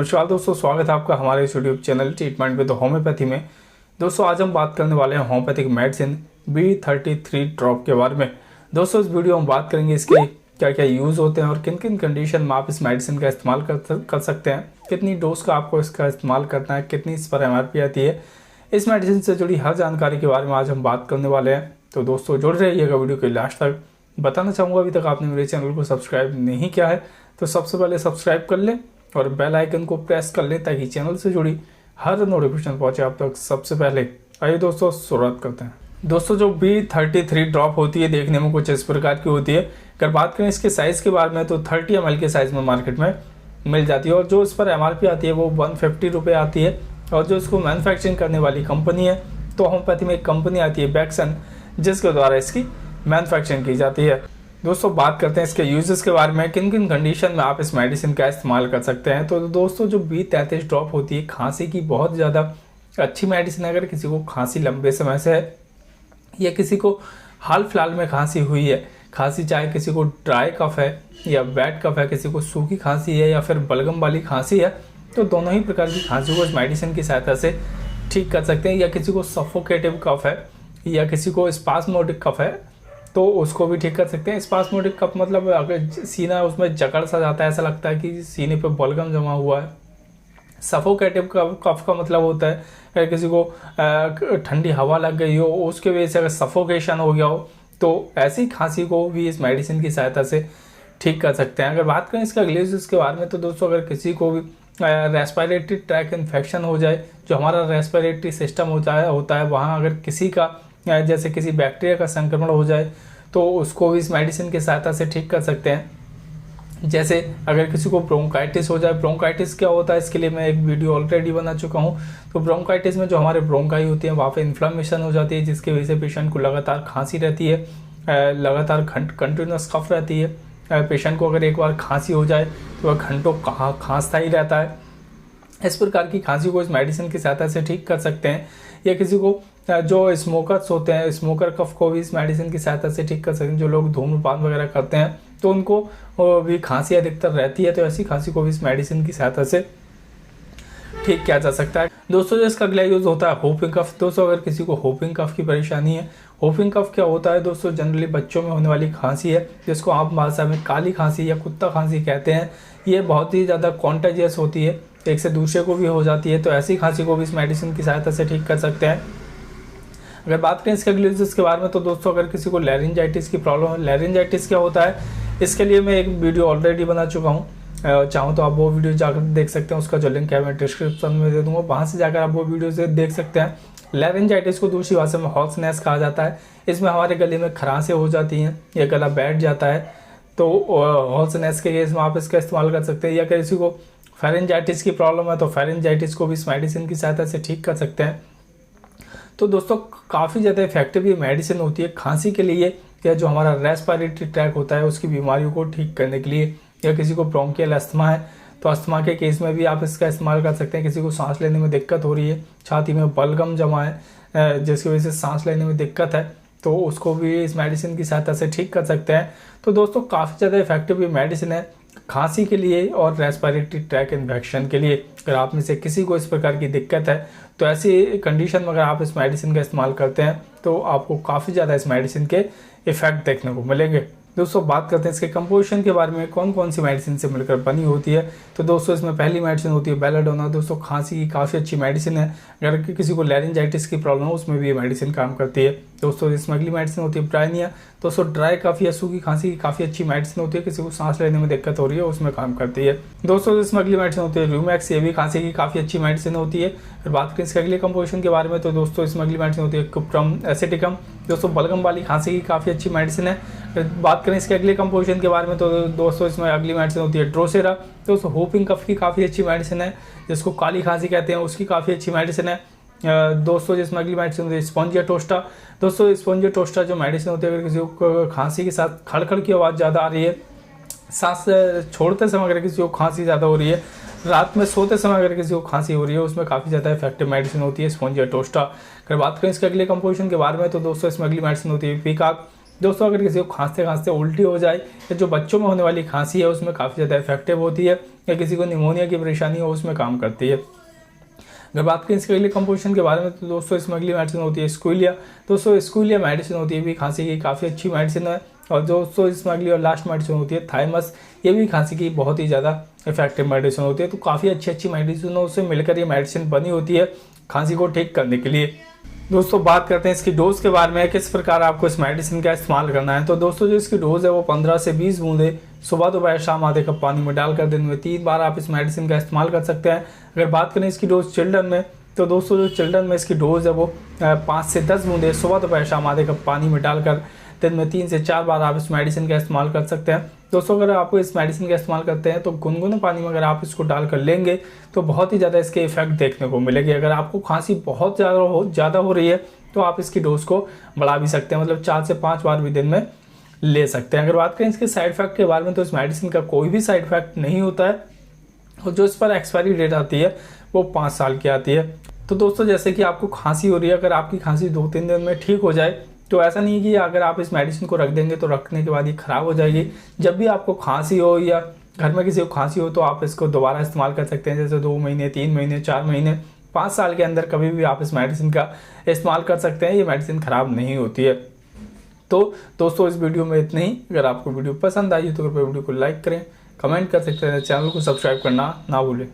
नमस्कार दोस्तों, स्वागत है आपका हमारे इस YouTube channel treatment with homeopathy में। दोस्तों आज हम बात करने वाले हैं होम्योपैथिक मेडिसिन B33 ड्रॉप के बारे में। दोस्तों इस वीडियो में बात करेंगे इसके क्या क्या यूज़ होते हैं और किन किन कंडीशन में आप इस मेडिसिन का इस्तेमाल कर सकते हैं, कितनी डोज का आपको इसका इस्तेमाल करना है, कितनी इस पर MRP आती है। इस मेडिसिन से जुड़ी हर जानकारी के बारे में आज हम बात करने वाले हैं। तो दोस्तों जुड़ रहिएगा वीडियो के लास्ट तक। बताना चाहूँगा अभी तक आपने मेरे चैनल को सब्सक्राइब नहीं किया है तो सबसे पहले सब्सक्राइब कर लें और बेल आइकन को प्रेस कर लें ताकि चैनल से जुड़ी हर नोटिफिकेशन पहुंचे आप तक सबसे पहले। आइए दोस्तों शुरुआत करते हैं। दोस्तों जो B33 ड्रॉप होती है देखने में कुछ इस प्रकार की होती है। अगर बात करें इसके साइज़ के बारे में तो 30 ml के साइज़ में मार्केट में मिल जाती है और जो इस पर MRP आती है वो 150 रुपये आती है। और जो इसको मैन्युफैक्चरिंग करने वाली कंपनी है तो होम्योपैथी में एक कंपनी आती है बैक्सन, जिसके द्वारा इसकी मैन्युफैक्चरिंग की जाती है। दोस्तों बात करते हैं इसके यूजेस के बारे में, किन किन कंडीशन में आप इस मेडिसिन का इस्तेमाल कर सकते हैं। तो दोस्तों जो B33 ड्रॉप होती है खांसी की बहुत ज़्यादा अच्छी मेडिसिन है। अगर किसी को खांसी लंबे समय से है या किसी को हाल फिलहाल में खांसी हुई है, खांसी चाहे किसी को ड्राई कफ है या वेट कफ है, किसी को सूखी खांसी है या फिर बलगम वाली खांसी है, तो दोनों ही प्रकार की खांसी को इस मेडिसिन की सहायता से ठीक कर सकते हैं। या किसी को सफोकेटिव कफ है या किसी को स्पास्मोडिक कफ है तो उसको भी ठीक कर सकते हैं। स्पास्मोडिक कफ मतलब अगर सीना उसमें जकड़ सा जाता है, ऐसा लगता है कि सीने पे बलगम जमा हुआ है। सफोकेटिव कफ का मतलब होता है अगर किसी को ठंडी हवा लग गई हो, उसके वजह से अगर सफोकेशन हो गया हो तो ऐसी खांसी को भी इस मेडिसिन की सहायता से ठीक कर सकते हैं। अगर बात करें इसका अगले यूज के बारे में तो दोस्तों अगर किसी को भी रेस्पिरेटरी ट्रैक इन्फेक्शन हो जाए, जो हमारा रेस्पिरेटरी सिस्टम होता है वहाँ अगर किसी का जैसे किसी बैक्टीरिया का संक्रमण हो जाए तो उसको भी इस मेडिसिन की सहायता से ठीक कर सकते हैं। जैसे अगर किसी को ब्रोंकाइटिस हो जाए, ब्रोंकाइटिस क्या होता है इसके लिए मैं एक वीडियो ऑलरेडी बना चुका हूँ। तो ब्रोंकाइटिस में जो हमारे ब्रोंकाई होती है वहाँ पे इन्फ्लामेशन हो जाती है, जिसकी वजह से पेशेंट को लगातार खांसी रहती है, लगातार कंटिन्यूस कफ रहती है। पेशेंट को अगर एक बार खांसी हो जाए तो वह घंटों खांसता ही रहता है। इस प्रकार की खांसी को इस मेडिसिन की सहायता से ठीक कर सकते हैं। या किसी को जो स्मोकर्स होते हैं, स्मोकर कफ को भी इस मेडिसिन की सहायता से ठीक कर सकते हैं। जो लोग धूम्रपान वगैरह करते हैं तो उनको भी खांसी अधिकतर रहती है, तो ऐसी खांसी को भी इस मेडिसिन की सहायता से ठीक किया जा सकता है। दोस्तों जो इसका अगला यूज होता है होपिंग कफ। दोस्तों अगर किसी को होपिंग कफ की परेशानी है, होपिंग कफ क्या होता है दोस्तों, जनरली बच्चों में होने वाली खांसी है जिसको आप भाषा में काली खांसी या कुत्ता खांसी कहते हैं। ये बहुत ही ज़्यादा कॉन्टेजियस होती है, एक से दूसरे को भी हो जाती है, तो ऐसी खांसी को भी इस मेडिसिन की सहायता से ठीक कर सकते हैं। अगर बात करें इसके अगले यूजेस के बारे में तो दोस्तों अगर किसी को लैरिंजाइटिस की प्रॉब्लम है, लैरिंजाइटिस क्या होता है इसके लिए मैं एक वीडियो ऑलरेडी बना चुका हूँ। चाहो तो आप वो वीडियो जाकर देख सकते हैं, उसका जो लिंक है मैं डिस्क्रिप्शन में दे दूंगा, वहाँ से जाकर आप वो वीडियो से देख सकते हैं। लैरिंजाइटिस को दूसरी भाषा में हॉर्सनेस कहा जाता है। इसमें हमारे गले में खराशें हो जाती हैं या गला बैठ जाता है, तो हॉर्सनेस के केस में आप इसका इस्तेमाल कर सकते हैं। या किसी को फेरेंजाइटिस की प्रॉब्लम है तो फेरेंजाइटिस को भी इस मेडिसिन की सहायता से ठीक कर सकते हैं। तो दोस्तों काफ़ी ज़्यादा इफेक्टिव ये मेडिसिन होती है खांसी के लिए, या जो हमारा रेस्पिरेटरी ट्रैक होता है उसकी बीमारियों को ठीक करने के लिए। या किसी को ब्रोंकियल अस्थमा है तो अस्थमा के केस में भी आप इसका इस्तेमाल कर सकते हैं। किसी को सांस लेने में दिक्कत हो रही है, छाती में बलगम जमा है जिसकी वजह से सांस लेने में दिक्कत है, तो उसको भी इस मेडिसिन की सहायता से ठीक कर सकते हैं। तो दोस्तों काफ़ी ज़्यादा इफेक्टिव ये मेडिसिन है खांसी के लिए और रेस्पिरेटरी ट्रैक इन्फेक्शन के लिए। अगर आप में से किसी को इस प्रकार की दिक्कत है तो ऐसी कंडीशन में अगर आप इस मेडिसिन का इस्तेमाल करते हैं तो आपको काफ़ी ज़्यादा इस मेडिसिन के इफेक्ट देखने को मिलेंगे। दोस्तों बात करते हैं इसके कंपोजिशन के बारे में, कौन कौन सी मेडिसिन से मिलकर बनी होती है। तो दोस्तों इसमें पहली मेडिसिन होती है बेलाडोना। दोस्तों खांसी की काफ़ी अच्छी मेडिसिन है। अगर किसी को लैरिंजाइटिस की प्रॉब्लम हो उसमें भी ये मेडिसिन काम करती है। दोस्तों इसमें अगली मेडिसिन होती है ब्राइनिया। दोस्तों ड्राई कफ या सूखी खांसी की काफ़ी अच्छी मेडिसिन होती है, किसी को सांस लेने में दिक्कत हो रही है उसमें काम करती है। दोस्तों इसमें अगली मेडिसिन होती है रूमैक्स, ये भी खांसी की काफ़ी अच्छी मेडिसिन होती है। फिर बात करें इसके अगले कंपोजिशन के बारे में तो दोस्तों इसमें अगली मेडिसिन होती है कुप्रम एसिटिकम। दोस्तों बलगम वाली खांसी की काफ़ी अच्छी मेडिसिन है। फिर बात करें इसके अगले कंपोजिशन के बारे में तो दोस्तों इसमें अगली मेडिसिन होती है ड्रोसेरा। दोस्तों होपिंग कफ की काफ़ी अच्छी मेडिसिन है, जिसको काली खांसी कहते हैं, उसकी काफ़ी अच्छी मेडिसिन है। दोस्तों जिसमें अगली मेडिसिन होती है स्पॉन्जिया टोस्टा। दोस्तों स्पॉन्जिया टोस्टा जो मेडिसिन होती है, अगर किसी को खांसी के साथ खड़खड़ की आवाज़ ज़्यादा आ रही है, सांस छोड़ते समय अगर किसी को खांसी ज़्यादा हो रही है, रात में सोते समय अगर किसी को खांसी हो रही है, उसमें काफ़ी ज़्यादा इफेक्टिव मेडिसिन होती है स्पॉन्जिया टोस्टा। अगर बात करें इसके अगले कंपोजिशन के बारे में तो दोस्तों इसमें अगली मेडिसिन होती है पीकॉक। दोस्तों अगर किसी को खांसते खांसते उल्टी हो जाए या जो बच्चों में होने वाली खांसी है उसमें काफ़ी ज़्यादा इफेक्टिव होती है, या किसी को निमोनिया की परेशानी हो उसमें काम करती है। अगर बात करें इसके अगले कंपोजिशन के बारे में तो दोस्तों इसमें अगली मेडिसिन होती है स्क्विलिया। दोस्तों स्क्विलिया मेडिसिन होती है भी खांसी की काफ़ी अच्छी मेडिसिन है। और दोस्तों इसमें अगली और लास्ट मेडिसिन होती है थाइमस। ये भी खांसी की बहुत ही ज़्यादा इफेक्टिव मेडिसिन होती है। तो काफ़ी अच्छी मेडिसिनों से मिलकर ये मेडिसिन बनी होती है खांसी को ठीक करने के लिए। दोस्तों बात करते हैं इसकी डोज के बारे में, किस प्रकार आपको इस मेडिसिन का इस्तेमाल करना है। तो दोस्तों जो इसकी डोज है वो 15 से 20 बूंदे सुबह दोपहर शाम आधे कप पानी में डालकर दिन में 3 बार आप इस मेडिसिन का इस्तेमाल कर सकते हैं। अगर बात करें इसकी डोज चिल्ड्रन में तो दोस्तों जो चिल्ड्रन में इसकी डोज है वो 5 से 10 बूंदे सुबह दोपहर शाम आधे कप पानी में डालकर दिन में 3 से 4 बार आप इस मेडिसिन का इस्तेमाल कर सकते हैं। दोस्तों अगर आप इस मेडिसिन का इस्तेमाल करते हैं तो गुनगुने पानी में अगर आप इसको डालकर लेंगे तो बहुत ही ज़्यादा इसके इफेक्ट देखने को मिलेगी। अगर आपको खांसी बहुत ज़्यादा हो रही है तो आप इसकी डोज को बढ़ा भी सकते हैं, मतलब 4 से 5 बार भी दिन में ले सकते हैं। अगर बात करें इसके साइड इफेक्ट के बारे में तो इस मेडिसिन का कोई भी साइड इफेक्ट नहीं होता है और जो इस पर एक्सपायरी डेट आती है वो 5 साल की आती है। तो दोस्तों जैसे कि आपको खांसी हो रही है, अगर आपकी खांसी 2-3 दिन में ठीक हो जाए तो ऐसा नहीं है कि अगर आप इस मेडिसिन को रख देंगे तो रखने के बाद ये खराब हो जाएगी। जब भी आपको खांसी हो या घर में किसी को खांसी हो तो आप इसको दोबारा इस्तेमाल कर सकते हैं, जैसे 2 महीने 3 महीने 4 महीने 5 साल के अंदर कभी भी आप इस मेडिसिन का इस्तेमाल कर सकते हैं। ये मेडिसिन ख़राब नहीं होती है। तो दोस्तों इस वीडियो में इतना ही। अगर आपको वीडियो पसंद आई तो कृपया वीडियो को लाइक करें, कमेंट कर सकते हैं, चैनल को सब्सक्राइब करना ना भूलें।